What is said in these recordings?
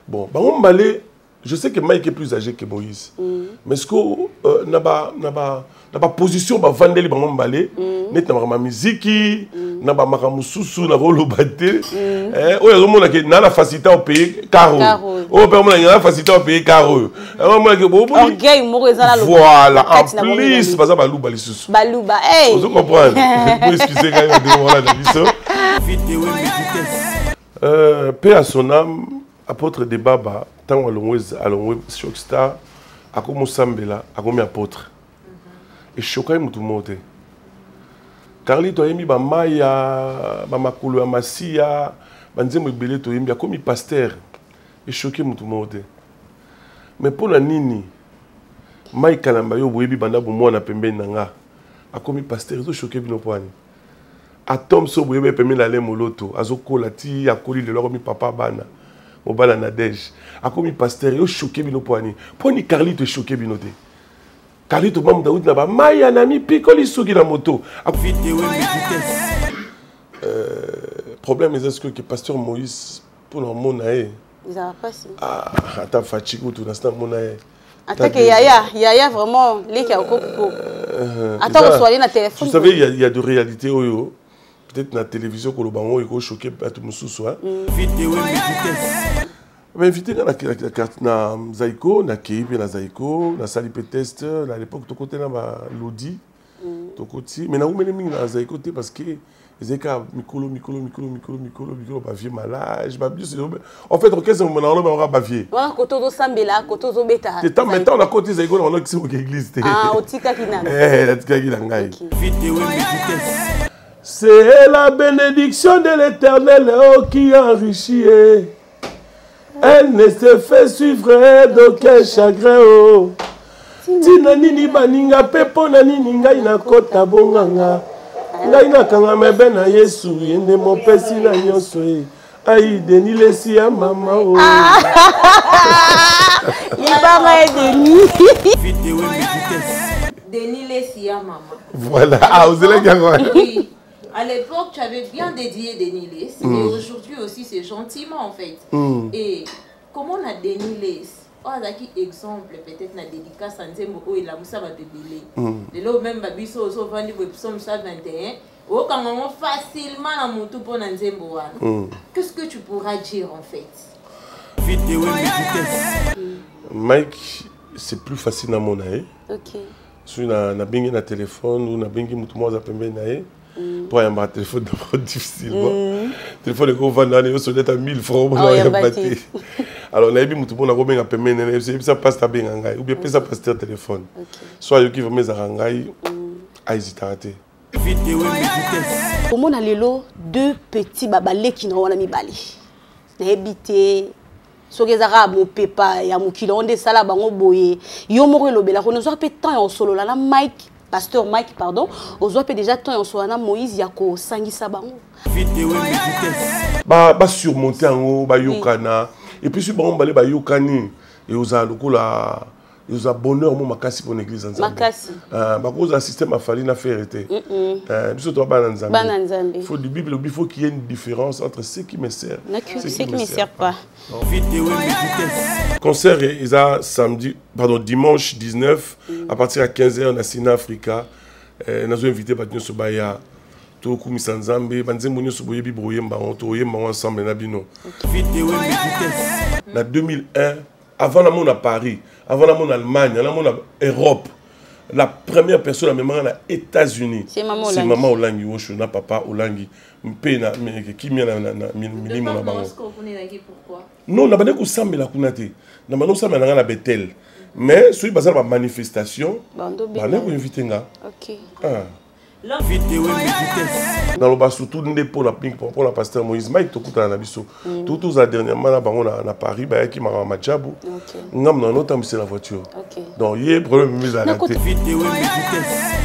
Bon, bango balé, je sais que Mike est plus âgé que Moïse. Mais ce que n'a pas position ba vandeli bango balé, net na ma musique, na ba makamususu na rolo baté. O yazo mona ke na la facilité au pays caro. O pe mona na la facilité au pays caro. O mona ke bo orgueil mo ezala lo. Voilà, en plus baza baluba lisusu. Baluba, hey. Vous comprenez? Pour excuser quand même de voilà la paix à son âme, apôtre de Baba, tant à l'ongwe Shockstar, à comme Sambela, à comme apôtre. Et choqué tout le monde. Carlito yemi ba maya, ba makulu amasia, banzemo ibele to yemi comme pasteur. Et choqué tout le monde. Mais pour la nini, Mike Kalamba yo boyebi banda bo mwana pembeni nanga. A comme pasteur zo choqué bino poani. Atom so boyebe pembeni la le moloto, azokola ti akoli le loro mi papa bana. Mobala Nadège. A comme pasteur yo choqué bino poani. Poni Carlito choqué bino te. Carlito mam Daoud na ba maya na mi pikoli soki na moto. Problème est-ce que pasteur Moïse pour le monde naé. Ils ont pas si. Ah, attends fatigue tout l'instant mon naé. Attends que Yaya vraiment les qui a au coco. Attends on soit allé na téléphone. Vous savez il y a de réalité oyo. Peut-être na télévision que le bango est choqué à tout mususu hein. Mais invité na Zaiko, na Keipe na Zaiko, na Salipé test, à l'époque to côté na ba Lodi. To côté, mais na umene mingi na Zaiko te parce que ezeka mikolo ba vieux malage, ba bis. En fait, qu'est-ce que on a ba vieux. Wa kotozo sambela, kotozo beta. C'est tant maintenant on a côté Zaiko on a qui c'est église te. Ah, otika kina. La tika kina ngai. C'est la bénédiction de l'Éternel qui enrichit. Elle ne se fait suivre d'aucun chagrin. Oh. Tina nini baninga pepo na nini ngai na kota bonganga. Ngai na kanga mebe na Yesu yende mopesi na nyonso e. Ai Denis lesi ya mama oh. Libara Denis. Denis lesi ya mama. Voilà, ah vous allez bien. Oui. À l'époque, tu avais bien dédié Denis Les, mais aujourd'hui aussi, c'est gentiment en fait. Et comment on a Denis Les? On a qui exemple, peut-être, la dédicace à Nzembo, où il a moussa va débiller. De là, même, Babiso, au vendu, au psaume 121, où quand on facilement la moutou pour Nzembo. Qu'est-ce que tu pourras dire en fait? Mike, c'est plus facile à mon avis. Ok. Si on a bien un téléphone, on a bien un téléphone. Pour un téléphone difficilement. Téléphone est vendu à 1000 francs. Alors, on a dit que tout le monde a payé. Ça passe à bien. Ou bien ça passe à téléphone. Soit il va mettre à Rangaï, à hésiter. Comment on a deux petits babalés qui n'ont pas mis bali. N'habité. Sogezara mon papa ya mukilo onde sala bango boye. Yo moko lobela ko nous pas temps en solo la Mike. Pasteur Mike, pardon, aux autres déjà temps en soit Moïse Yako Sangisa Bango. Bah surmonter en haut, bah yokana. Et puis si bon balé bah yokani et aux alokola, et aux bonheur mon makasi pour l'église ensemble. Makasi. Bah cause un système a fallu na faire été. Biso to bananzambe. Il faut du Bible, il faut qu'il y ait une différence entre ce qui me sert. Et ce qui me sert pas. Concert ils a samedi, pardon dimanche 19 à partir à 15h na Sina Africa. Nous avons invité Badnyo Sobaya, Toku Misanzambe, Banzembo Nyo Soboye Bibroyemba, on toyemba ensemble na bino. Na 2001, avant la monde à Paris, avant la monde en Allemagne, la monde en Europe. La première personne à me marier aux États-Unis, c'est maman Olangi, Oshona papa Olangi. Mpena qui m'a pourquoi? Non, on a pas de sambe la kunate. Na mano sambe na Bethel. Mais celui basé la manifestation, on a invité nga. OK. Dans le bas surtout pour la pasteur Moïse Mike to kuta na biso. Tout ça dernièrement là bango na Paris ba qui m'a majabu. Ngam na nota c'est la voiture. Donc il y a problème mise à la tête.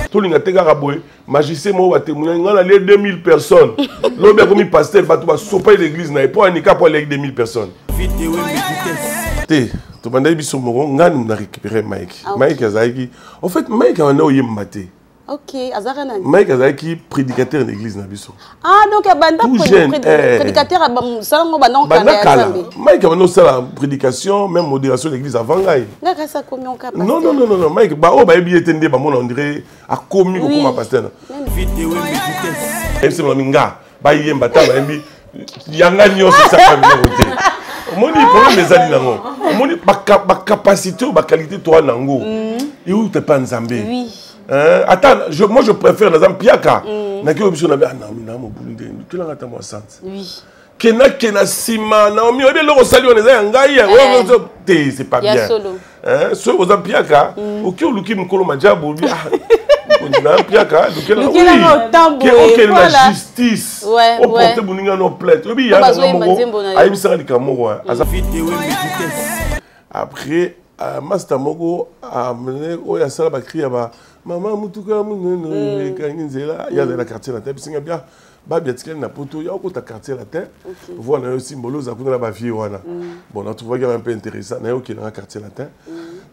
Tout le monde a raboué. Magicien mo wa témoigner ngana les 2000 personnes. L'homme comme pasteur va tout sopa l'église na pour anika pour les 2000 personnes. Té to bandai biso mo ngani na récupérer Mike. Mike azaki. En fait Mike a na oyemba té. Ok, azara nani. Mike azaki prédicateur d'église na biso. Ah donc ya banda prédicateur salango banda kala. Mike abano sala prédication même modération d'église avant ngai. Ngaka sa komi on capable. Non, Mike ba o ba ebi etende ba mona on dirait a komi ko comme pasteur. Vite minga ba yemba ta ba ebi yanga nyoso sa ka voter. Moni problème les ali nango. Moni ba capacité ou ba qualité toi nango. Et où t'es pas nzambe. Oui. Attends, moi je préfère les Piaka. Na ki option na ba na mina mo bulinde. Tu l'as attends moi sante. Oui. Kena sima na mi ode lo sali on eza ngai te c'est pas bien. So aux Piaka, oki oluki mkolo majabu bi on na Piaka, donc la justice. On porte boninga no plainte. Obi ya na ayi bisaka likamoko. Après Master Moko a amené oya sala ba cria ba maman mutuka munene kanginzela ya dans la quartier la tête singa bien ba biatikeli na poto ya ko ta quartier la tête voilà un symbole za kuna ba vie wana bon on trouve un peu intéressant na OK dans la quartier latin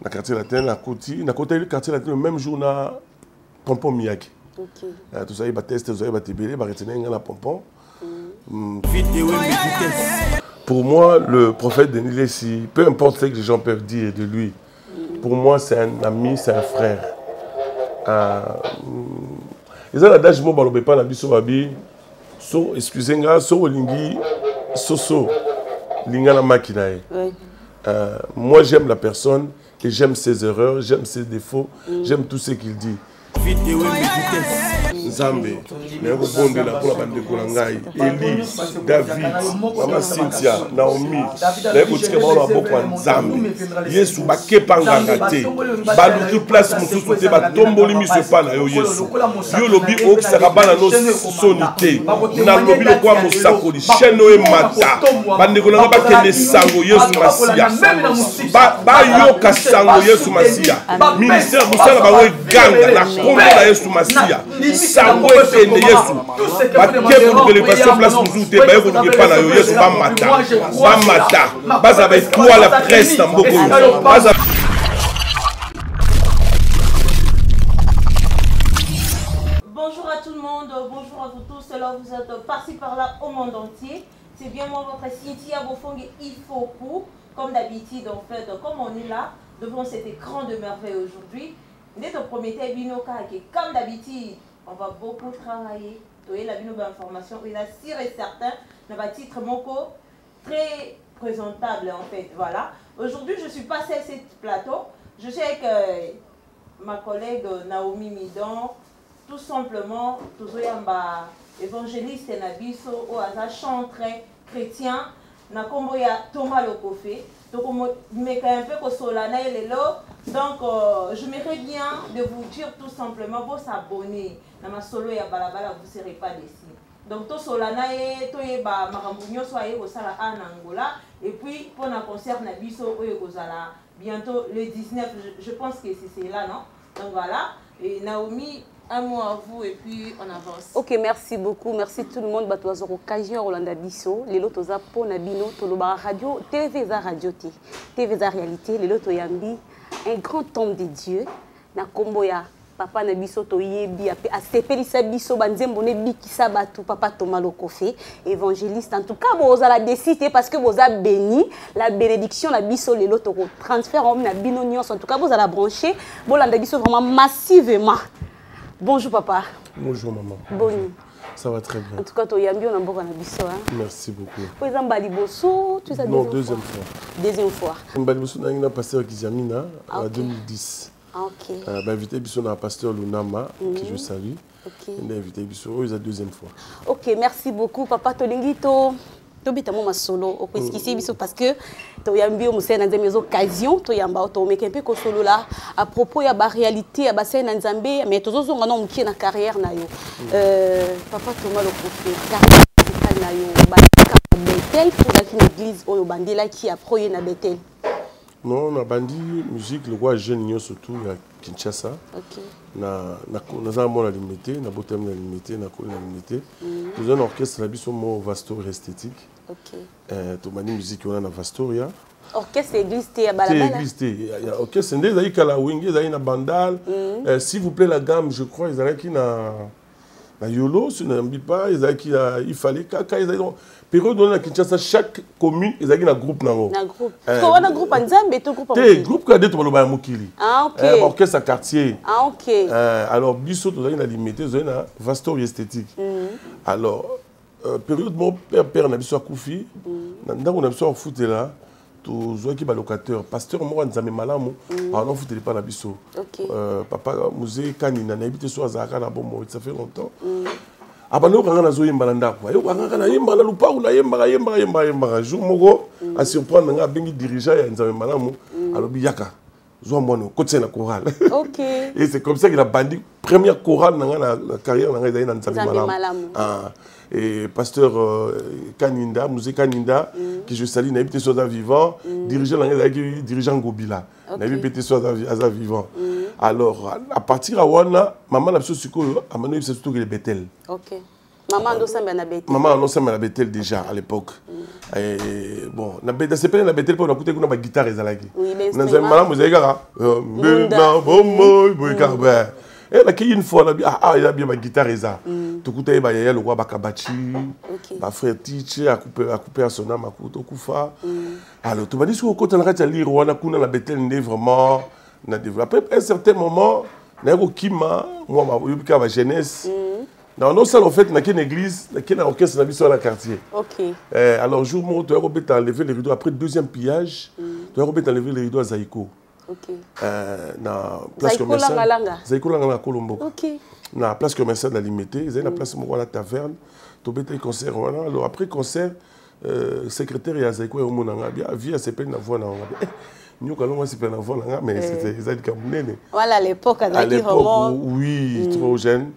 na quartier latin na côté le quartier latin le même jour na Pompon Miyaki OK tout ça il ba tester ça il ba tibélé ba retenir na Pompon Pour moi, le prophète Denis Lessi, peu importe ce que les gens peuvent dire de lui, pour moi, c'est un ami, c'est un frère. Ils ont l'adage, moi, je ne pas la babi, so, excusez-moi, so, lingi, so, linga la makinae. Moi, j'aime la personne et j'aime ses erreurs, j'aime ses défauts, j'aime tout ce qu'il dit. Nzambe, Néo Bondela pour la bande de Kolangai, Elise, David, Mama Cynthia, Naomi, Néo Tchekebalo Aboko Nzambe, Yesu Baké Pangangate, Baluki place Moussoute, Batomboli Misopana, Yesu, Yolobi Ox Sarabana no Sonité, Nalobi le Kwa Moussakoli, Cheno et Mata, Bande Kolanga Bakene Sango, Yesu Masia, Bayoka Sango, Yesu Masia, Ministère Moussala Bawe Ganga, la Combo la Yesu Masia. Sango ekende Yesu bakebo l'élévation place Moussoute bayeko ke pa na yo Yesu ba mata baza ba toi la presse na mboko baza. Bonjour à tout le monde, bonjour à vous tous. Alors vous êtes par-ci par-là au monde entier. C'est bien moi votre Cynthia Bofongue Ifoku. Comme d'habitude en fait, comme on est là devant cet écran de merveille aujourd'hui, dès te promettais Binoka que comme d'habitude on va beaucoup travailler. Tu la bino information, il a sûr et certain dans un titre moko très présentable en fait. Voilà. Aujourd'hui je suis passée à ce plateau. Je suis avec ma collègue Naomi Midon. Tout simplement, Tozoyamba évangéliste Nabiso ou Aza chantre chrétien. Na kombo ya Thomas Lokofé. Donc je me un peu que Solana et Lelo. Donc je m'aimerais bien de vous dire tout simplement vous s'abonner. Dans ma solo ya balabala vous ne serez pas déçus. Donc to Solana et to yeba marambunyo soyez au sala en Angola. Et puis pour un concert Nabiso oye kozala bientôt le 19. Je pense que c'est là non. Donc voilà. Et Naomi. Un mot à vous et puis on avance. Ok, merci beaucoup. Merci tout le monde. Batozo occasion Rolanda Bisso. Les lotos za po nabino toloba radio TV za radio T. TV za réalité. Les lotos yambi un grand homme de Dieu. Na kombo ya papa na biso to yebi a sepelisa biso banzembo ne bikisa batu papa Thomas Lokofé évangéliste. En tout cas vous allez décider parce que vous avez béni la bénédiction la biso les lotos transfert en na bino nyos. En tout cas vous allez brancher Rolanda Bisso vraiment massivement. Bonjour papa. Bonjour maman. Bonjour. Ça va très bien. En tout cas, tu as bien un bon biso. Merci beaucoup. Vous êtes en Baliboso, tu es Non, deuxième fois. Deuxième fois. En Baliboso, on a un pasteur Kizamina en 2010. Ah, ok. On a invité un pasteur Lunama, que je salue. Ok. On a invité la deuxième fois. Ok, merci beaucoup papa Tolingito. Tobita mo masolo au esquisser biso parce que to yambi o musena nzambe les occasions to yamba to meka un peu ko solo là à propos ya ba réalité ya ba sena nzambe mais to zonga na mki na carrière na yo papa Thomas Lokofé carrière na yo ba Bethel pour la église o bandela qui a proye na Bethel. Non, on a bandi musique le roi jeune surtout à Kinshasa. OK. Na zamo la limité, na botem la limité, na ko la limité. Nous avons un orchestre la biso mo Vastoria esthétique. OK. To mani musique on a na Vastoria. orchestre église te ya balabala. Église te. Orchestre ndé ezali kala wenge ezali na bandal. S'il vous plaît la gamme, je crois ezalaki na Yolo, si na Mbipa, ezalaki il fallait kaka ezali période dans la Kinshasa chaque commune ezalaki na groupe nango. Na groupe. Ko wana groupe nzambe to groupe. Te groupe ka de to baloba ya mokili. Ah OK. Orchestre à quartier. Ah OK. Alors biso to ezali na limité, ezali na Vastori esthétique. Alors période mon père na biso akufi, ndako na biso futela. Tous qui locataire pasteur moi nzambe malamu alors faut pas la biso papa musée kanina na habité so azaka na bomo ça fait longtemps abano kanga na zo yemba na ndako ayo kanga na yemba na lupa ou na yemba jour moko à surprendre nga bengi dirigeant ya nzambe malamu alobi yaka zo mwana côté na chorale OK et c'est comme ça qu'il a bandi première chorale na carrière na nga na nzambe malamu et pasteur Kaninda, Musée Kaninda, qui je salue, n'a pas été soit vivant, dirigeant Gobila, n'a pas été soit vivant. Alors, à partir de Wana, maman n'a pas su que Amano c'est surtout que les Bethel. OK. Maman non ça na Bethel. Maman non ça na Bethel déjà à l'époque. Et bon, na Bethel c'est pas na Bethel pour écouter une guitare ezalaki. Oui, mais c'est maman vous avez gara. Et là, une fois, il a bien ma guitare. Tout coup, il y a le roi Bakabachi, ma frère Tiche, a coupé à son âme, a coupé au Koufa. Alors, tu m'as dit que quand on a lire, on a coupé la Bethel, vraiment, on a développé. À un certain moment, on a eu Kima, moi, ma jeunesse. Dans nos salles, en fait, on a une église, on a un orchestre dans le quartier. Alors, jour où tu as enlevé les rideaux, après le deuxième pillage, tu as enlevé les rideaux à Zaïko. OK. Na place commerciale. Zaïko Langa na Colombo. OK. Na place commerciale de la Limité, ils na place mo la taverne, to beta concert wana. Alors après concert, secrétaire ya Zaïko ya monanga bien via CP na voix na nga. Nous quand on s'appelle na voix na mais c'était Zaïko Kamunene. Voilà à l'époque vraiment oui, trop jeune.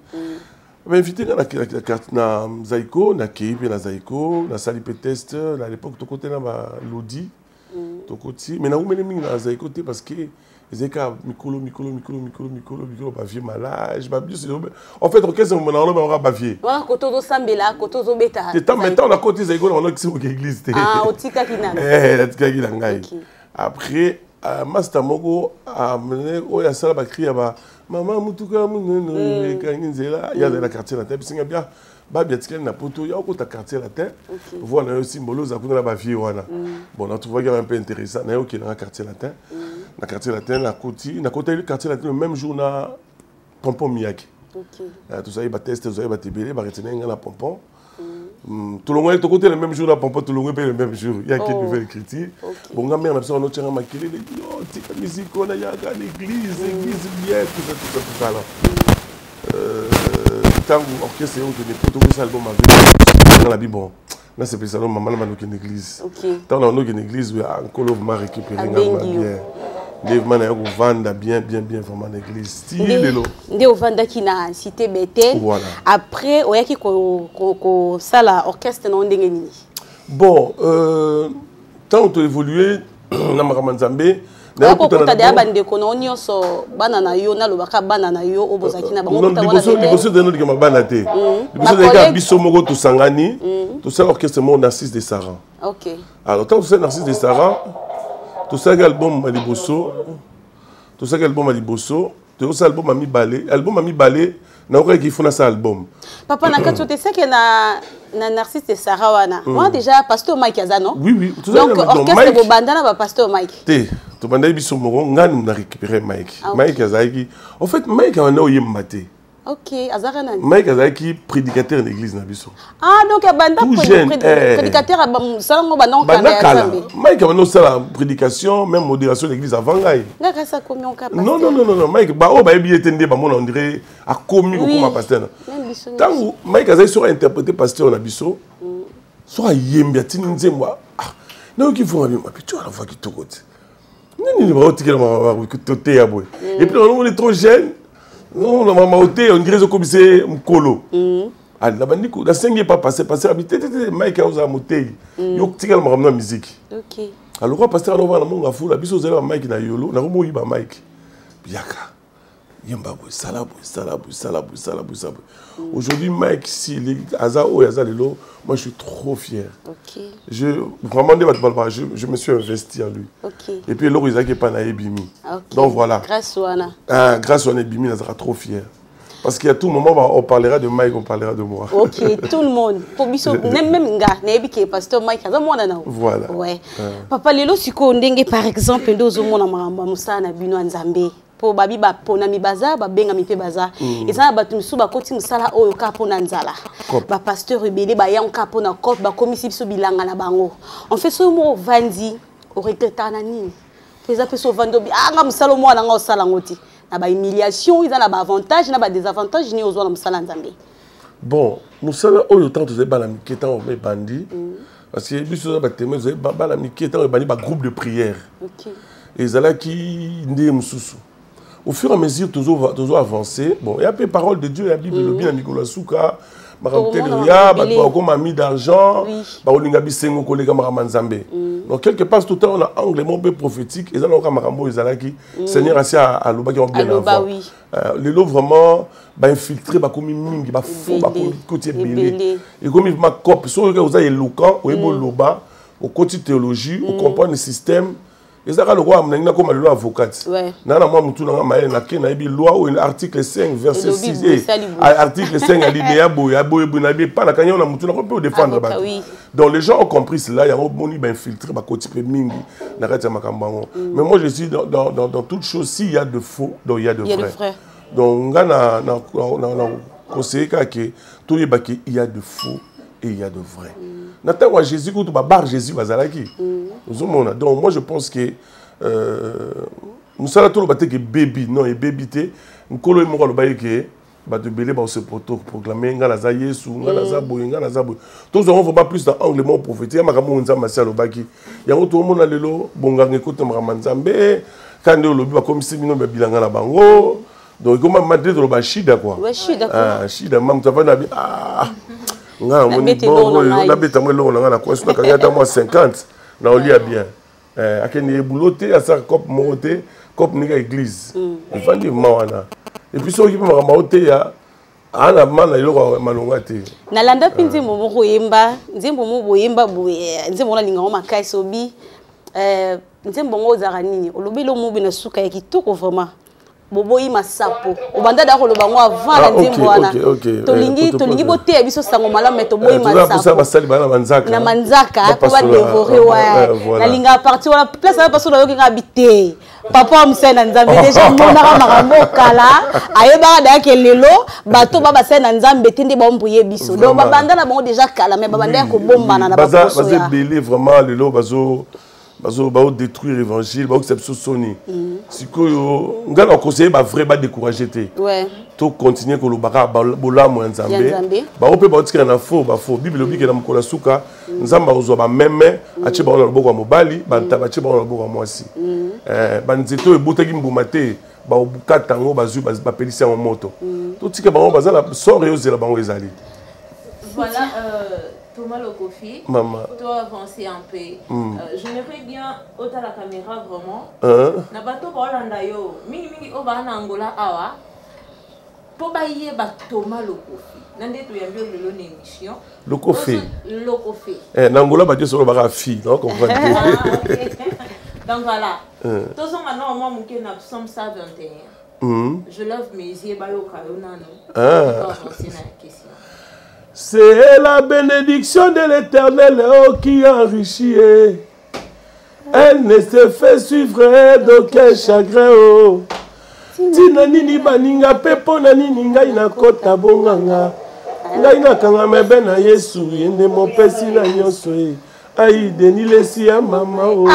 Mais invité na Zaïko, na Kipi na Zaïko, na Salipé test, à l'époque to côté na Lodi. Mais na umene mingi na Zaïko te parce que ezeka mikolo ba vieux malage ba biso en fait orchestre mon na on ba vieux wa koto zo sambela koto zo beta te maintenant na côté Zaïko on a qui au église te otika kina la tika kina ngai après master mogo amené oya sala ba cria ba maman mutuka munene kanginzela ya dans la quartier la tête singa bien ba biatikeli na poto ya ko ta quartier la tête voilà aussi symbole za kuna ba vie wana bon on trouve un peu intéressant na yo qui dans quartier latin na quartier latin na côté le quartier latin le même jour na Pompon Miyaki tout ça il ba test tout ça il ba tibélé ba retenir na Pompon tout le monde est côté le même jour na Pompon tout le monde le même jour il y a quelques nouvelles critiques bon nga mère na besoin notre changa makili oh tika musique on a ya l'église bien tout ça là tant que orchestre on tenait pour tout ça album avec dans la Bible là c'est spécialement maman là dans une église tant dans une église où encore on va récupérer bien les manas on vendre bien vraiment l'église style lo ndé on vendre qui na cité Bethel après on y a qui ko sala orchestre na ndenge nini bon tant on évolué na Maramanzambe na ko kuta de abande ko no nyonso bana na yo na lobaka bana na yo obozaki na bango kuta wana liboso de no dikama bana te liboso de ka biso moko to sangani to ça orchestre mon Narcisse de Saran. OK. Alors tant que c'est Narcisse de Saran to ça album liboso to ça album liboso to ça album ami balé na ko ki fona ça album papa na kato te seke na Narcisse de Saran wana moi déjà pasteur Mike Azano oui donc orchestre bo bandana ba pasteur Mike te to bandai biso moko ngani na récupérer Mike Azaki en fait Mike a no yemba te OK azara nani Mike Azaki prédicateur d'église na biso donc banda prédicateur salongo bandon kala Mike a no sala prédication même modération d'église avant ngai ngaka sa komi on capable non Mike ba o ba ebi etende ba mona on dirait a komi ko comme pasteur tangu Mike Azaki sera interprété pasteur na biso sera yembi atini nzemba na ki font ma picho la fois qui to côté nini ba otikela ma côté ya boy et puis on est trop jeune non la maman oté on dirait comme c'est mkolo ah la bandiko la sengi pas passer habité Mike a osa moté yo tikela ma ramna musique OK alors quoi pasteur on va na monga fou la biso zela Mike na yolo na mo yiba Mike biaka Aujourd'hui, Mike, si moi je suis trop fier. Ok. Vraiment, je me suis investi en lui. Ok. Et puis, l'autre, il pas Bimi. Ok. Donc voilà. Grâce à Anna. Grâce à Bimi, il sera trop fier. Parce qu'à tout moment, on parlera de Mike, on parlera de moi. Ok, tout le monde. Pour biso, même nga, n'ayebike pasteur Mike, ça moi na. Voilà. Ouais. Papa lelo siko ndenge par exemple ndozo mona maramba musana bino nzambe. Po babi ba pona mi baza, ba benga mi pe baza. Et ça ba tumsu ba koti musala oyo ka pona nzala. Ba pasteur rebele ba yanka pona kop ba komisi biso bilanga na bango. On fait ce mot vandi au regretta na nini. Pesa peso vando bi anga musalo mwana nga osala ngoti. Na ba humiliation, ils ont ba avantage, na ba désavantage ni ozo na musala nzambe. Bon, musala oyo tant to ba la miketa o me bandi. Parce que biso ba témoin ba la miketa o bandi ba groupe de prière. OK. Et zala qui ndé mususu. Au fur et à mesure toujours avancer. Bon, il y a peu parole de Dieu, la Bible le bien Nicolas Souka. Comme ami d'argent, donc quelque part tout le temps on a angle mon peu prophétique et ça on a marambo izalaki Seigneur assis à loba qui ont bien avant les lots vraiment ba infiltrer ba comme mingi ba fou ba côté belé et comme il m'a cop so que vous avez éloquent ou ebo loba au côté théologie ou comprendre le système. Et ça, le roi a comme un avocat. Nana moi mutu na maye na ke na ibi loi ou article 5 verset 6 article 5 alinéa boya na bi pas na kanya na mutu na peut défendre ba. Donc les gens ont compris cela, il y a boni ba infiltrer ba côté mingi na kati makambango. Mais moi je suis dans toute chose s'il y a de faux, donc il y a de vrai. Donc ngana na conseiller que tout les baki il y a de faux et il y a de vrai. Nathan Jésus quand tu bar Jésus bazalaki. Donc moi je pense que nous sommes tous les que baby non et baby té nous collons moi le bail que ba de belé ba se proclamer ngala za Yesu ngala za boy ngala za boy tous on va pas plus dans angle mon prophétique makambo nzamba sia le baki yango to mona lelo bonga ngekuta makambo nzambe kandi lobi ba komisi bino ba bilanga na bango donc comme madrid lo ba shida quoi ouais shida shida mam tavana nga moni bon na beta mo lo na kwa suna kanyata mo 50 na olia bien akeni bouloté à sa cop monté cop ni église il faut dire mawana et puis so qui peut maoté ya ana mana iloko malonga te na landa pinzi momo koyemba nzembo mo boyemba boye nzembo na linga o makai sobi nzembo ngo zara nini olobi lo mubi na suka ya kitoko vraiment boboyi masapo obanda da ko lo bango avant na nzembo wana tolingi bote biso sango malamu to boyi masapo na manzaka ko ba dévorer wa na linga parti wala place na paso yo kinga habiter papa msena nzambe déjà mona makambo kala ayeba da ke lelo bato baba sena nzambe tindi ba mbuye biso donc babanda na bango déjà kala mais babanda ko bombana na baso ya baza vraiment lelo bazo détruire l'évangile, ba exception soni. Si ko nga na conseiller ba vrai ba décourager té. Ouais. To continuer ko lo baka bola mo nzambe. Ba ope ba otikana na faux ba faux. Bible obi ke na mukola suka nzamba ozo ba meme achi ba na loboko mobali ba ntabachi ba na loboko mwasi. Ba nzeto ebotaki mbuma te ba obukata ngo bazu ba pelisi en moto. To tika ba ba za la sort yo zela bango ezali. Voilà Thomas Lokofi, maman, toi avancer un peu. J'aimerais bien ôter la caméra vraiment. Na bato ba Hollanda yo, mingi o ba na Angola awa. Po ba yeba Thomas Lokofi. Nande to yambio lelo na émission. Lokofi. Lokofi. Na Angola ba solo ba fille, non comprendre. Donc voilà. Tous on maintenant moi muke na Psaume 121. Je lève mes yeux ba yo kayo nano. Avancer na question. C'est la bénédiction de l'Éternel qui enrichit. Elle ne se fait suivre d'aucun chagrin. Tina nini baninga pepo na nini ngai na kota bonganga. Ngai na kanga mebe na Yesu yende mopesi na nyonso. Aïe Denis lesi ya mama o.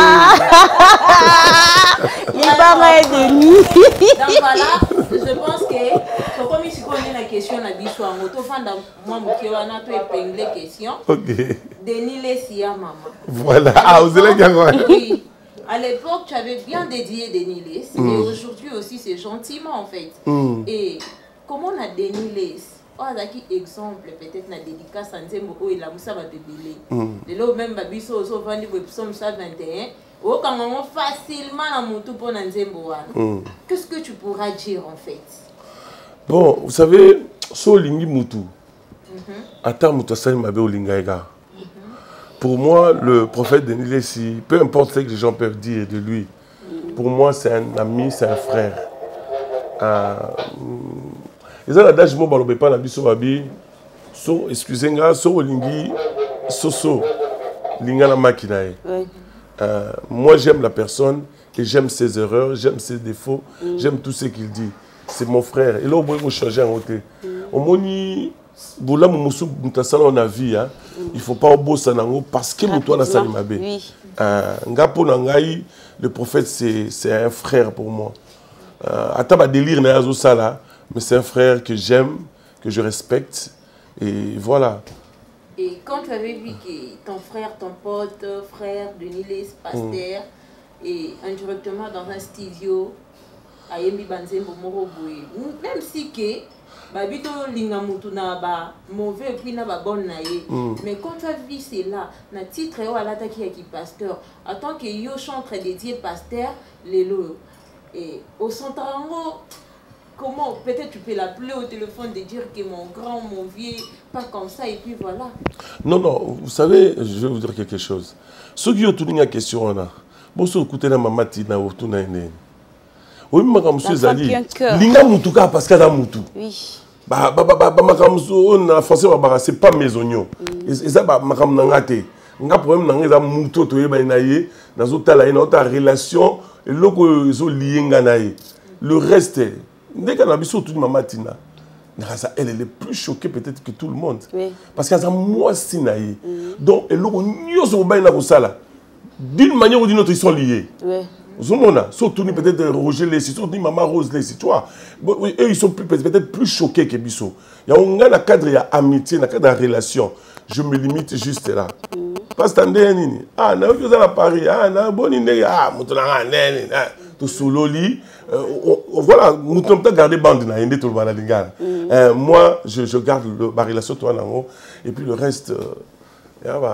Il va Denis. Donc voilà, je pense que comme ici on est la question na biso en auto fanda moi muki wana to épingler question. OK. Denis lesi ya mama. Voilà. Ah, vous allez bien voir. Oui. À l'époque, tu avais bien dédié Denis Les, mais aujourd'hui aussi c'est gentiment en fait. Et comment on a Denis Les? Oh, zaki exemple peut-être na dédicace à Nzembo o ila musa ba bébélé. De là même babiso so vandi Psaume 121 facilement à Moutou pour Nzembo. Qu'est-ce que tu pourras dire en fait? Bon, vous savez, so lingi Moutou. Attends Moutou Sali Mabe Olingaïga. Pour moi, le prophète Denis Lessi, peu importe ce que les gens peuvent dire de lui, pour moi c'est un ami, c'est un frère. Ils ont l'adage mo balobe pas na biso babi. So excusez-moi, so Olingi Soso Lingana Makinae. Moi j'aime la personne et j'aime ses erreurs, j'aime ses défauts, j'aime tout ce qu'il dit. C'est mon frère. Et là, on peut changer en côté. Au moni, on a vie, il ne faut pas bosser parce que nous sommes Salimabé. Le prophète, c'est un frère pour moi. Attends, délire, mais c'est un frère que j'aime, que je respecte. Et voilà. Et quand tu avais vu que ton frère, ton pote, frère, Denis Les, pasteur, et indirectement dans un studio, Ayemi Banzembo Moroboui, même si que Babito Lingamutu na ba mauvais puis na ba bon naïe, mais quand tu as vu cela, na titre ou à l'attaque qui pasteur, en tant que yo chantre dédié pasteur, les lots et au centre comment peut-être tu peux l'appeler au téléphone de dire que mon grand, mon vieux, pas comme ça et puis voilà. Non, non, vous savez, je vais vous dire quelque chose. Ceux qui ont tout une question, on a. Bon, ceux qui ont ma matina ou tout n'a rien. Oui, mais comme monsieur Zali, l'inga mutuka parce qu'il y a mutu. Oui. Bah, en français, c'est pas mes oignons. Et ça, ma cam n'angate. Nga problème n'angate mutu to yeba inaye, nazo tala ina ota relation, et loko zo lié nganaye. Le reste, dès qu'on a vu surtout ma matina, elle est plus choquée peut-être que tout le monde. Oui. Parce qu'elle a moi sinaye. Donc, elle loko nyoso baina ko sala. D'une manière ou d'une autre, ils sont liés. Oui. Surtout peut-être Roger Lessi, surtout Maman Rose Lessi, tu vois. Eux, ils sont peut-être plus choqués que Bissot. Il y a un cadre, il y a amitié, il y a un cadre de relation. Je me limite juste là. Parce que ah, on a à Paris, ah, on a bon idée, ah, on a tout solo lit. Voilà, nous devons peut-être garder bande, tout le moi, je garde ma relation, toi, et puis le reste. Aujourd'hui,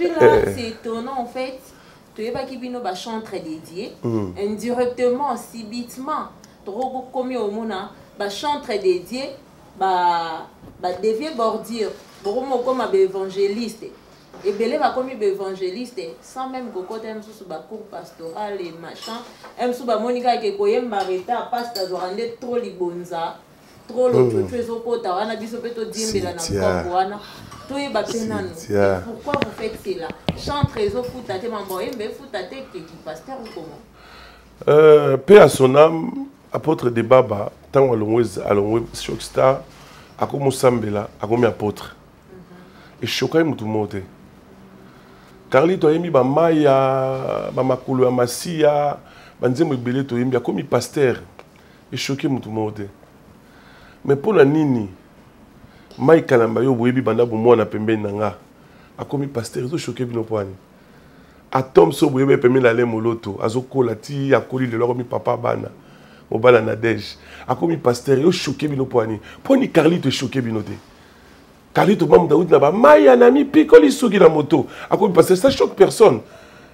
là, c'est étonnant en fait. Tu es qui bino chantre dédié indirectement, subitement, trop comme au mona, chantre dédié, dévier bordure, comme évangéliste. Et belé va comme évangéliste, sans même que côté un sous cours pastoral et machin, un sous monica qui koyem barita, passe à zorande trop libonza, trop le tu es au côté, on a biso peto dimbe la na pourquoi vous faites cela? Chante réseau foutate, mamboye, mais foutate qui pasteur ou comment? Paix à son âme, apôtre de Baba, tant à l'onwe Shockstar, à comme Sambela, à comme apôtre. Et choqué tout le monde. Carlito yemi ba maya, ba makulu amasia, banzemo belé to yemi comme pasteur. Et choqué tout le monde. Mais pour la nini. Mai kalamba yo boyebi banda bo mwana pembeni nanga akomi pasteur zo choqué bino poani atom so boyebe pembeni la le moloto azokola ti akoli le lokomi papa bana mobala na dej akomi pasteur yo choqué bino poani poni Carlito choqué bino te Carlito mamu Daoud na ba mai anami pikoli soki na moto akomi pasteur ça choque personne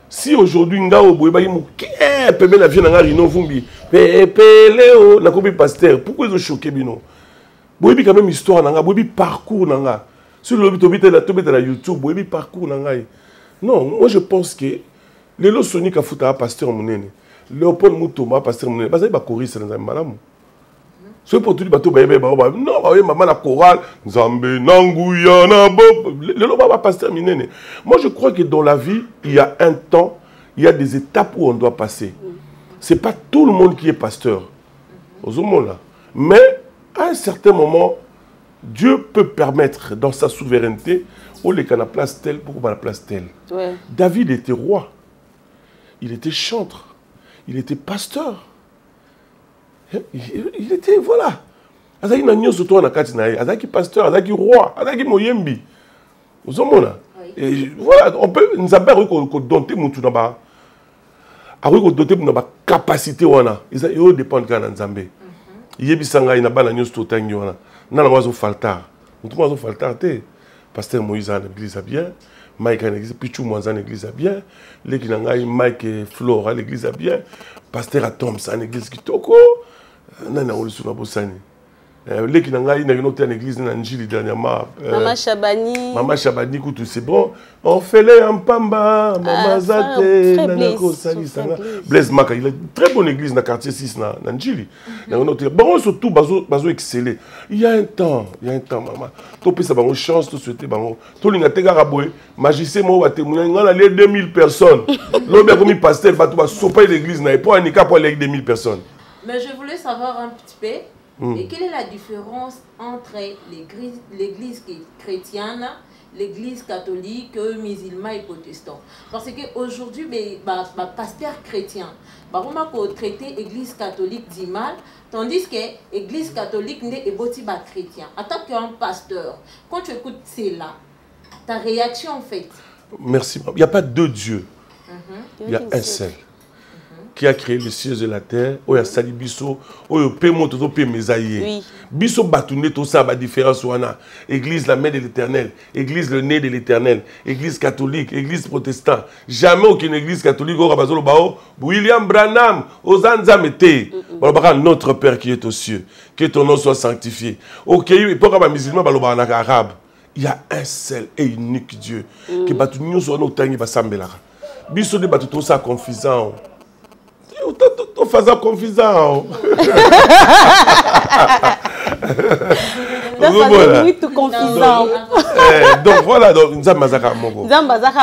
si aujourd'hui ngao boyeba yimu pembeni la vie nanga rino vumbi peleo nakomi pasteur pourquoi ils ont choqué bino? Boyebi quand même histoire nanga, boyebi parcours nanga. Sur le la YouTube, boyebi parcours nanga. Non, moi je pense que les lots Sonic a foutu à pasteur monene. Léopold Moutouma pasteur monene. Parce que ba choriste dans malam. Ce pour tout bateau ba non, ba maman la chorale, Nzambe nanguya na bob. Le lot ba pasteur monene. Moi je crois que dans la vie, il y a un temps, il y a des étapes où on doit passer. C'est pas tout le monde qui est pasteur. Aux hommes là. Mais à un certain moment, Dieu peut permettre dans sa souveraineté, où les la place telle, pourquoi la place telle. Ouais. David était roi, il était chantre, il était pasteur, il était, voilà. Azaki na nyo soto na kati na ye, azaki pasteur, azaki roi, azaki moyembi. Vous avez et voilà, on peut nous avoir dompté mutu na ba, avec dompté na capacité wana. Ils dépendent quand na Nzambe. Yebisanga ina bana nyos to tangi wana. Na wazo faltar. Mutu wazo faltar te. Pasteur Moïse en église bien, Mike à l'église, Pichou Mwanza à l'église à bien, les qui n'ont Mike et Flore à l'église à bien, pasteur à Thompson à l'église qui toko, nana ou le sous la bossani. Les qui n'ont pas été à l'église Nanjili dernièrement. Maman Chabani. Maman Chabani, écoute, c'est bon. On fait les en Pamba, Maman Zate, Nanako Sali Sanga. Blaise Maka, il a une très bonne église dans le quartier 6 Nanjili. Bon, surtout, bazo excellé. Il y a un temps, maman. Tu peux avoir une chance, tu souhaites, tu l'as été garaboué, magicien, moi, tu as 2000 personnes. L'homme a commis pasteur, tu vas sauver l'église, n'a pas un handicap pour les 2000 personnes. Mais je voulais savoir un petit peu. Et quelle est la différence entre l'église chrétienne, l'église catholique, musulman et protestant? Parce qu'aujourd'hui, les pasteurs chrétiens, ils traiter l'église catholique du mal, tandis que l'église catholique n'est pas chrétien. En tant qu'un pasteur, quand tu écoutes cela, ta réaction en fait? Merci. Il n'y a pas deux dieux. Il y a un seul. Qui a créé les cieux et la terre, où il y a Sali Bisso, où il y a Pémo, tout le Mésaïe. Bisso Batouné, tout ça, la différence, église la main de l'éternel, église le nez de l'éternel, église catholique, église protestante. Jamais aucune église catholique, William Branham, Ozanza Mete, notre Père qui est aux cieux, que ton nom soit sanctifié. Ok, pourquoi les musulmans, arabe? Il y a un seul et unique Dieu, qui Batouné soit nos tangi basambela. Bisso de Batouto, ça confisant. Tu fais confisant. Donc voilà, donc Zambazaka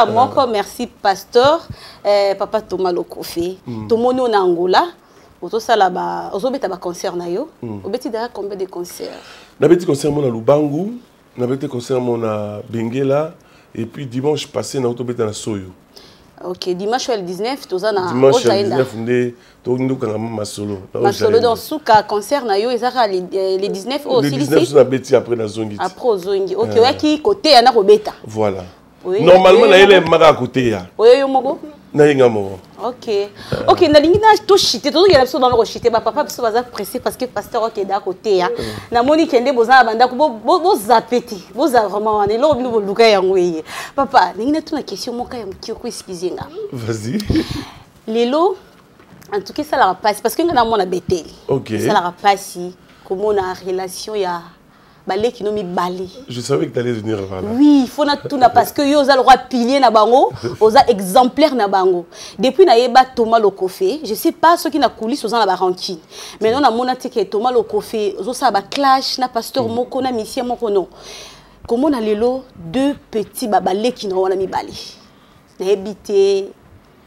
Moko, merci pasteur. Papa Thomas Lokofe. Tomono na Angola. Oto salaba, ozobeta ba concert na yo. Obeti dara combien de concerts? Na beti concert mon na Lubangu, na beti concert mon na Benguela et puis dimanche passé na otobeta na Soyo. Ok, dimanche le 19, tu as dimanche le 19, tu as Masolo. Masolo, dans Souka, concert, les 19 aussi. Les 19, c'est Betty après la Zongi. Après Zongi. Ok, qui côté, il y a Robeta. Voilà. Normalement, il y a un côté. Oui, il y a ok. Ok, na lingina to chité, to yela biso dans le chité, ba papa biso baza pressé parce que pasteur ok da côté ya. Na moni kende boza banda ko bo zapeti, bo za vraiment ane lo bino luka ya ngweye. Papa, lingina to na question moka ya mkioko excuser-nga. Vas-y. Lelo en tout cas ça la passe parce que ngana mona beteli. OK. Ça la passe comment on a relation ya balé qui nomi balé. Je savais que tu allais venir là. Oui, il faut na tout na parce que yo za le roi pilier na bango, oza exemplaire na bango. Depuis na yeba Thomas Lokofe, je sais pas ce qui na coulisses oza na baranki. Mais non na mona te que Thomas Lokofe, ozo sa ba clash na pasteur moko na mission moko non. Comment na lelo deux petits babalé qui na wana mi balé. Na habité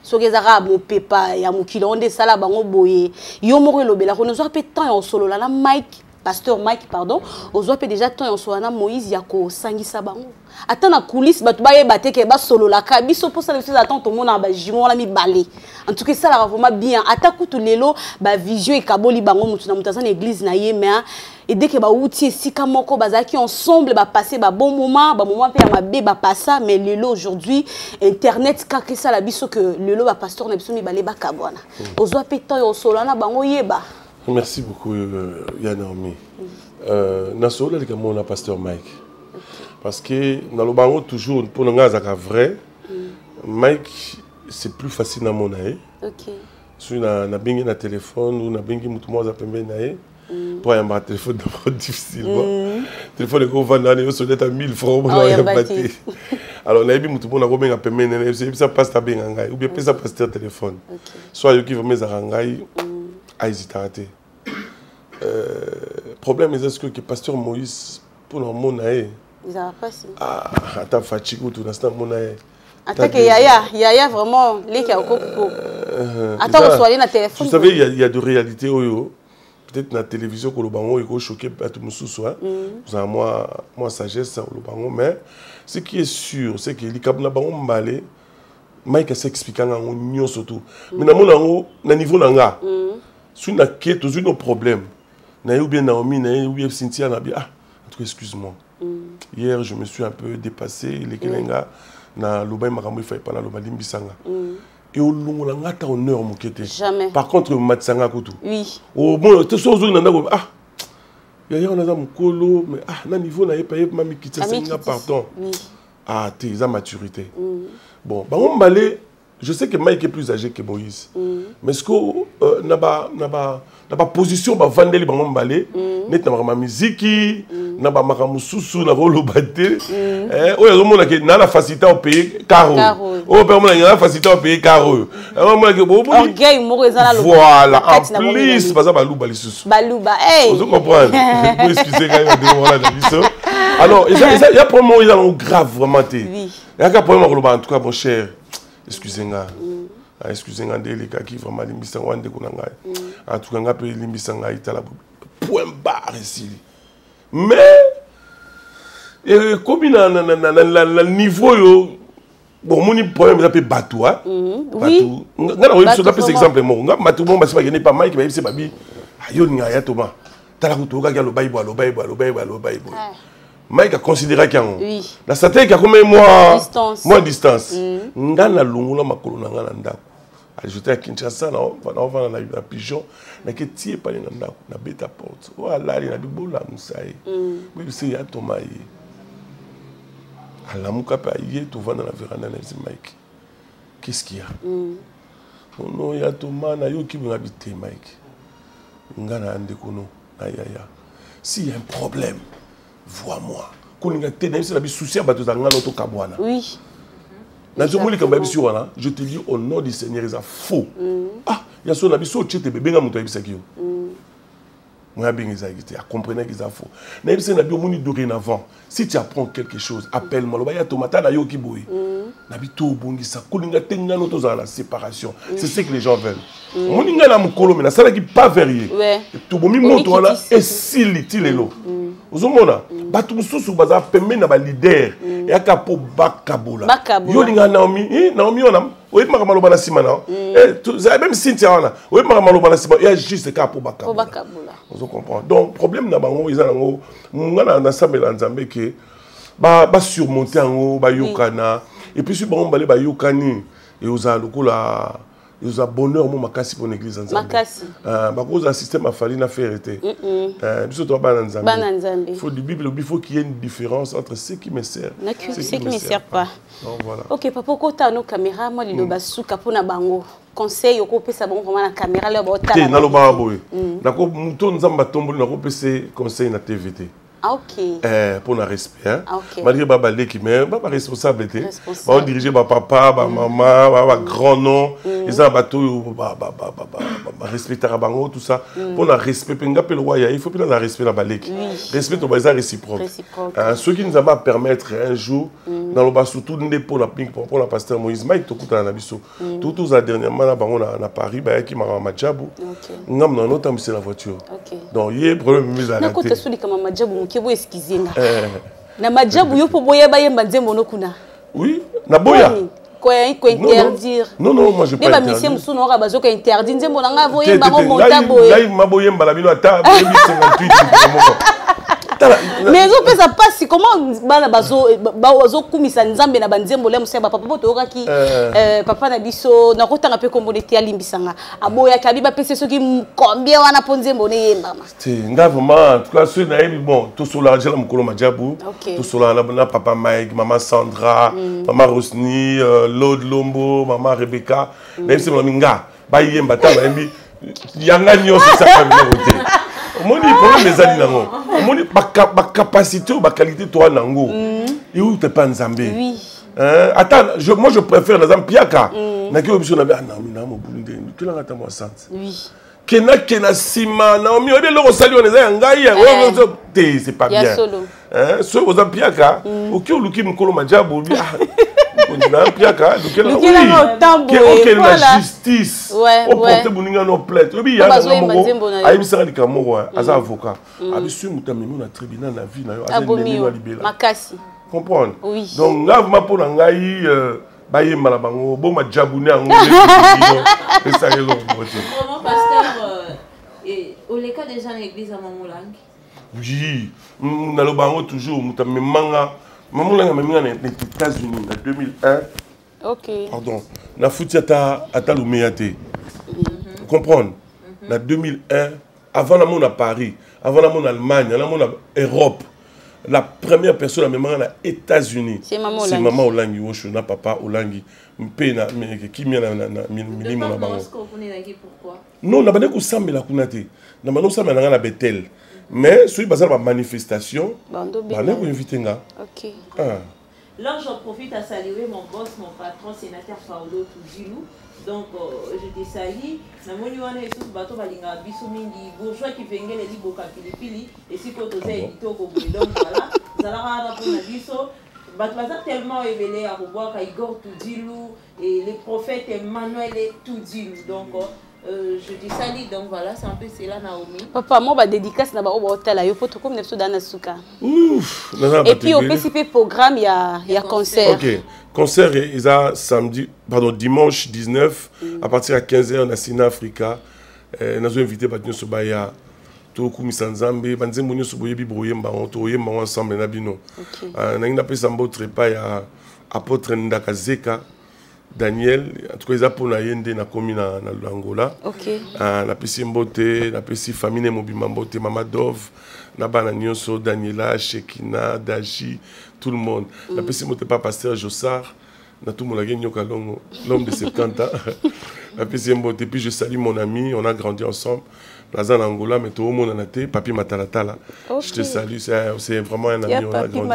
sogezara mo pepa ya mokilo onde sala bango boye. Yo moko lobela ko nozo pe temps en solo la Mike Pasteur Mike, pardon, aux oies déjà tant en soana Moïse Yako Sangi Sabango. Attends la coulisse, bah tu vas y battre que bah solo la cabiso pour ça le fait attendre tout le monde a bah jimon la mi balé. En tout cas ça la vraiment bien. Attaque tout les lots bah vision et kaboli bango mutuna mutazana église na yé mais et dès que bah outil si kamoko bazaki ensemble bah passer bah bon moment pe ma bé bah passa mais le lot aujourd'hui internet kakri ça la biso que le lot bah pasteur na biso mi balé bah kabwana. Aux oies pétant au solo na bango yeba. Merci beaucoup, Yann. Nassau, là, on a pasteur Mike. Parce que dans le bango, toujours, pour nous, c'est vrai. Mike, c'est plus facile dans mon âge. Si on a bien un téléphone, on a bien un pour avoir un téléphone d'abord difficile. Le téléphone est vendu à 1000 francs. Alors, on a bien tout le monde a bien ça passe à bien ou bien ça passe à téléphone. Soit il qui veut mettre à hésiter. Problème est ce que le pasteur Moïse pour le monde ils n'ont pas si attends fatigue tout l'instant mon attends que Yaya vraiment les qui a attends soit na téléphone. Vous savez il y a de réalité peut-être na télévision que le bango il choqué pas tout mususu moi sagesse le bango mais ce qui est sûr c'est que les kabna bango mbalé Mike s'explique en union surtout mais na mon na niveau nanga si on a tous nos problèmes na ou bien Naomi na ou bien Cynthia na bien en tout cas excuse-moi hier je me suis un peu dépassé les kelenga na loba makambo il pas na loba limbisanga et au long la ngata honneur mokete jamais par contre matsanga kutu oui au bon te so zo na ndako yaya on a mukolo mais na niveau na yepa mami kitsa singa pardon Ah, t'es la maturité. Bon, bah on balai. Je sais que Mike est plus âgé que Moïse. Mais ce que n'a pas position ba vandeli ba on balai. Net na ma musique, n'a pas ma mususu na rolo baté. Oh ya mona que na la facilité au pays caro. Oh per mona na la facilité au pays caro. Mona que bon. Orgueil mo ezala lo. Voilà, en plus parce que baluba les sous. Baluba, hey. Vous comprenez? Vous excusez quand même de voilà la vision. Alors, il y a pour moi ils ont grave vraiment té. Il y a pour moi en tout cas mon cher. Excusez-moi. Excusez-moi les gars qui vraiment limbisa wande kunanga. En tout cas ngapé limbisa nga itala point barre ici. Mais comme na niveau yo bon mon problème ça peut bateau hein. Oui. Ngana oui so kapé exemple mo ngam bateau bon basi ba gene pas Mike ba yebise babi ayo nga ya toma. Tala kutoka ga lo Bible. Mike a considéré qu'il y a oui. La santé qui a combien moins distance. Ngana lungula makolo na ngana ndako. J'étais à Kinshasa on va dans la pigeon mais que tie pas na ndako na beta porte. Voilà il a bibola musaye. Oui c'est ya tomaye. Ala muka pa yé to vendre la véranda na Mike. Qu'est-ce qu'il y a? Non ya toma na yo ki habiter Mike. Ngana ndeko no ayaya. S'il y a un problème vois-moi. Oui. Je te dis au nom du Seigneur, c'est faux. Ah, il y a son habit, so tu te bébé na muto ibisa kiyo. Moi bien ils comprenez qu'ils a faux. Na ibisa na bio moni dorénavant. Si tu apprends quelque chose, appelle-moi. Loba ya tomata na yo ki boy. Na bito bongisa kolinga tenga no to za la séparation. C'est ce que les gens veulent. Moninga na mukolo mais na sala ki pas verrier. To bomi moto wana esiliti lelo. Ozomona batu mususu baza pembe na ba leader ya kapo bakabola yo linga Naomi ona oyi makamalo na sima na ça même Cynthia ona oyi makamalo na sima ya juste kapo bakabola vous comprenez donc problème na bango ils ont ngana na sambela nzambe ke ba surmonter ngo ba yokana et puis si bango balé ba yokani et oza lokola il y a bonheur mon makasi pour l'église en Zambie. Makasi. Cause un système a fallu na faire été. Il faut du Bible, il faut qu'il y ait une différence entre ceux qui me servent et ceux qui ne me servent pas. Donc voilà. OK, papa kota no caméra moi le basu kapona bango. Conseil au pesa bango vraiment la caméra là ba otala. Na lo ba boy. Nako muto nzamba tomboli nako pesa conseil na TVT. Ah, ok. Pour le respect. Hein? Ah, okay. Malgré Baba Leki, mais Baba responsabilité. On dirige ma papa, ma maman, ma grand nom. Ils ont un bateau, respecter à Bango, tout ça. Pour le respect, il faut que le respect dans Baleki. Respect au bazar réciproque. Ceux qui nous ont permettre un jour, dans le bas surtout pour la pasteur Moïse Mike, tout le monde tout dernièrement à Paris, qui m'a Madjabou. Nous avons notre c'est la voiture. Donc il y a un problème mise à la Kebo eskizenga. Na majabu yopo boya bayemba nzembo no kuna. Oui, na boya. Ko interdire. Non, moi je pas. Ba mission musuno ka bazoka interdire nzembo na nga boyemba ngo monta boye. Là ma boyemba la bino ata 58. Mais on peut ça passe comment bana bazo kumisa nzambe na banzembo le museba papa boto okaki papa na biso na kotanga pe kombolete ya limbisanga aboya kabiba pese soki combien wana ponzembo ne yemba ma nga vraiment en tout cas ceux na bon to sola jela mukolo majabu to sola na papa Mike maman Sandra maman Rosny Lord Lombo maman Rebecca même si nga ba yemba ta ba yembi yanga nyoso sa famille. Mon problème les amis nango. Mon ma capacité ou ma qualité toi nango. Et où t'es pas nzambé. Oui. Attends, moi je préfère les ampiaka. Na ki option na ba na mi na mo bulinde. Tu la ngata moi sante. Oui. Kena sima na mi obe lo sali on eza ngai. C'est pas bien. Hein, so aux ampiaka, o ki oluki mkolo majabu bi. La justice. On porte boninga no plainte. Oui, il y a un avocat. Abisu mutamemi na tribunal na vie na yo azeli libela. Makasi. Comprendre? Oui. Donc là vraiment pour ngai baye malabango bo majabune ngo. Et ça est long. Comment pasteur et au les cas des gens à l'église à Mamolang? Oui, na lo bango toujours mutamemi manga. Maman l'a mis aux États-Unis en 2001. Ok. Pardon. Na foutiata atalumeyate. Vous comprenez? En 2001, avant la monde à Paris, avant la monde en Allemagne, avant la monde en Europe, la première personne à mémoire aux États-Unis. C'est maman C'est maman Olangi Osho, na papa Olangi. Mpena qui mien na milimo na bango. Pourquoi? Non, na bande ko sambela kunate. Na bande ko sambela na Bethel. Mais celui bazar ba manifestation, bando ba ne ko inviter nga. OK. Ah. Là, j'en profite à saluer mon boss, mon patron, sénateur Paulo Toudilou. Donc, je te salue. Namoni wana esusu bato balinga biso mingi bourgeois qui vengele li boka pilipili et si ko toza edito ko boy. Donc voilà, zalaka na pour na biso. Bato baza tellement évelé à revoir Igor Toudilou et les prophètes Emmanuel et Toudilou. Donc je te salue. Donc voilà, c'est un peu cela Naomi. Papa, moi ba dédicace na ba o hôtel yo poto comme neso dana suka. Ouf, et puis au PCP programme il y a concert. OK. Concert ils a dimanche 19 à partir à 15h na Sina Africa. Nous avons invité Badnyo Sobaya. Toku Misanzambe, banzembo nyoso boyebi broyemba on toyemba ensemble na bino. Na ngi na pesa mbotre pa ya apôtre Ndakazeka Daniel, en tout cas ils a pour na yende na komi na Angola. OK. Na pesi mbote, na pesi famille mobimba mbote Mama Dove, na bana nyonso Daniela, Shekina, Daji, tout le monde. Na pesi mbote pas pasteur Jossard, na tout mon nyoka longo, l'homme de 70 ans. Na pesi mbote puis je salue mon ami, on a grandi ensemble. Dans Angola, mais tout le monde en a été, Papi Matalatala. Je te salue, c'est vraiment un ami, on a grandi.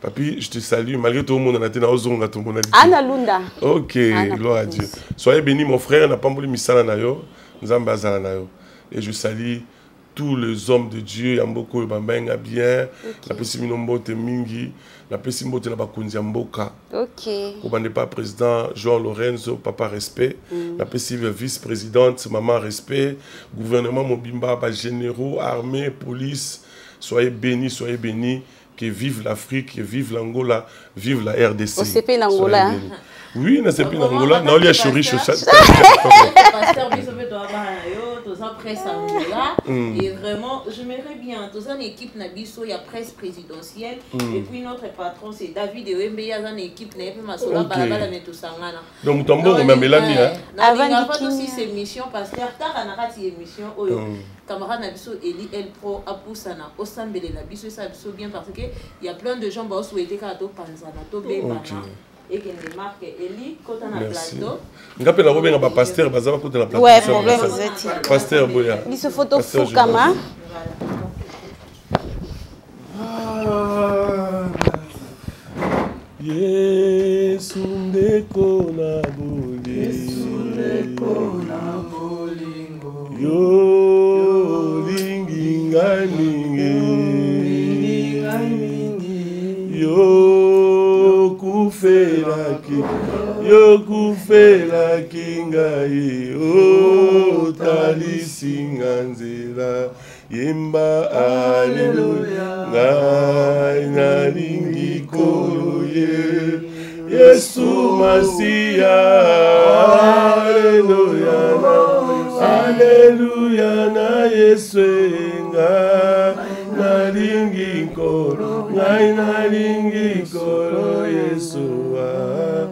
Papi, je te salue, malgré tout le monde en a été, dans Ozonga, tout le monde a dit. Anna Lunda. Ok, gloire à Dieu. Soyez bénis, mon frère, n'a pas voulu misala na yo, nzamba azala na yo. Et je salue tous les hommes de Dieu, Yamboko Bambenga bien, la pessimino mbote mingi, la pessimbote na bakunzi mboka. OK. Kobande pas président Jean Lorenzo, papa respect, la pessimile vice-présidente, maman respect, gouvernement Mobimba, ba généraux, armée, police, soyez bénis, que vive l'Afrique, que vive l'Angola, vive la RDC. Au CP Angola. Oui, na CP Angola, na oli a chori chouchat. Pasteur Bisobe doit avoir un presse Angola et vraiment j'aimerais bien tous une équipe na biso il y a presse présidentielle et puis notre patron c'est David Ewembe il y a une équipe na pe masola balabala mais tout sangana. Donc tambo on Melanie hein. Avant aussi ces missions pasteur ta na kati émission oyo camarade na biso Eli El Pro apusana osambele na biso ça biso bien parce que il y a plein de gens ba souhaiter ka to panzana to bebana. Et qu'il démarque Eli quand on a plateau. Ngape la robe nga pasteur bazaba côté la plateau. Ouais, problème zeti. Pasteur Boya. Ni se photo fukama. Yesu ndeko na bolingo. Yo linginga ninge. Yokufela kingai o talisinga nzela yemba aleluya ngai nalingi koloye Yesu Masia aleluya na Yesu ngai nalingi kolo ngai nalingi kolo Yesu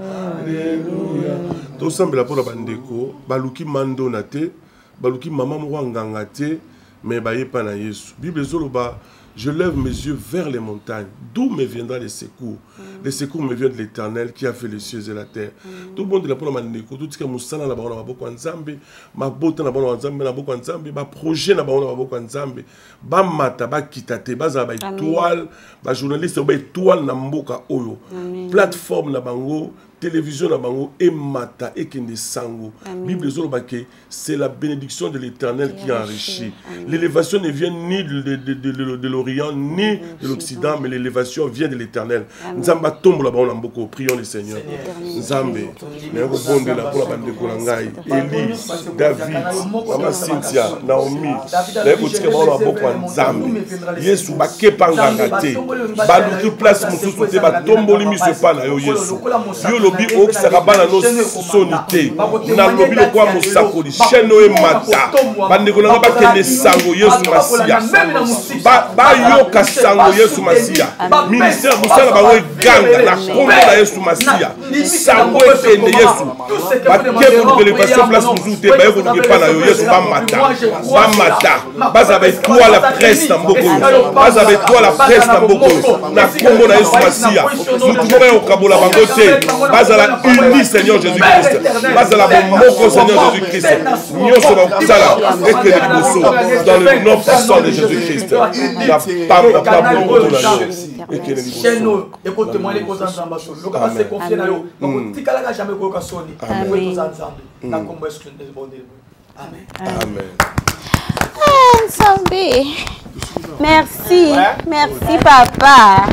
Alléluia. Tout semble pour la bandeko, baluki mando na te, baluki maman mo nganga te, mais baye pa na Yesu. Bible zoloba, je lève mes yeux vers les montagnes, d'où me viendra les secours. Les secours me viennent de l'Éternel qui a fait les cieux et la terre. Tout le monde est là pour la bandeko, tout ce qui est musana na bana maboko nzambe, mabota na bana nzambe na boko nzambe, ba projet na bana maboko nzambe, ba mata ba kitate, ba za ba étoile, ba journaliste ba étoile na mboka oyo. Plateforme na bango télévision na bango et mata et kende sango. Bible zolobake, c'est la bénédiction de l'Éternel qui enrichit. L'élévation ne vient ni de l'Orient ni de l'Occident, mais l'élévation vient de l'Éternel. Nzamba tombe la bango namboko, prions le Seigneur. Nzambe, n'yako bonde la pour la bande de Kolangai, Eli, David, Mama Cynthia, Naomi, n'yako tika bango namboko Nzambe. Yesu bake pangangate, baluki place mususu te ba tomboli miso pa na yo Yesu. Yo lobby au Sarabana no sonité na lobby le quoi mosakoli chaîne e mata bande ko na ba kende sango Yesu Masia ba yo ka sango Yesu Masia ministère musala ba we ganga na kombo na Yesu Masia sango e kende Yesu ba ke pour l'élévation place muzute ba ko ngi pa na yo Yesu ba mata baza ba toi la presse na mboko baza ba toi la presse na mboko na kombo na Yesu Masia mutu ba yo kabola bango te baza la uni Seigneur Jésus-Christ baza la moko Seigneur Jésus-Christ nyoso ba kusala et que liboso dans le nom puissant de Jésus-Christ la papa pour la et que liboso écoute témoigner ko zanzamba so loka ba se confier na yo tikala ka jamais ko ka soni ko zanzamba na kombo est-ce que de bon Dieu. Amen. Amen. Merci, merci papa.